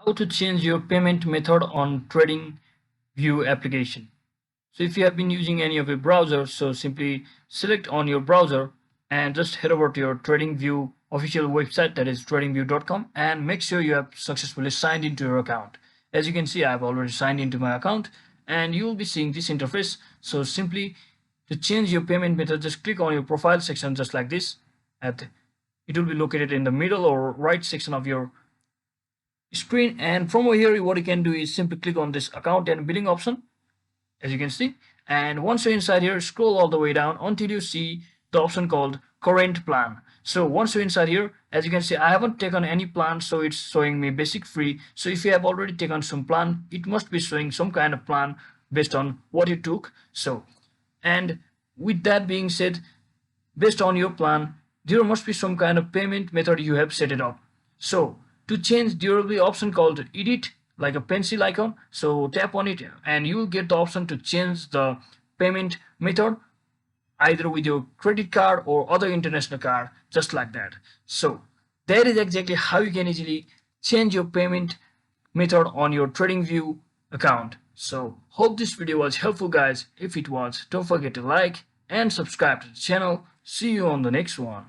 How to change your payment method on Tradingview application. So if you have been using any of your browsers, so simply select on your browser and just head over to your Tradingview official website, that is tradingview.com, and make sure you have successfully signed into your account. As you can see, I have already signed into my account and you will be seeing this interface. So simply to change your payment method, just click on your profile section just like this. It will be located in the middle or right section of your screen, and from over here what you can do is simply click on this account and billing option, as you can see. And once you're inside here, scroll all the way down until you see the option called current plan. So once you're inside here, as you can see, I haven't taken any plan, so it's showing me basic free. So if you have already taken some plan, it must be showing some kind of plan based on what you took. So, and with that being said, based on your plan, there must be some kind of payment method you have set it up. So to change, there will be option called edit, like a pencil icon. So tap on it and you will get the option to change the payment method either with your credit card or other international card, just like that. So that is exactly how you can easily change your payment method on your TradingView account. So hope this video was helpful, guys. If it was, don't forget to like and subscribe to the channel. See you on the next one.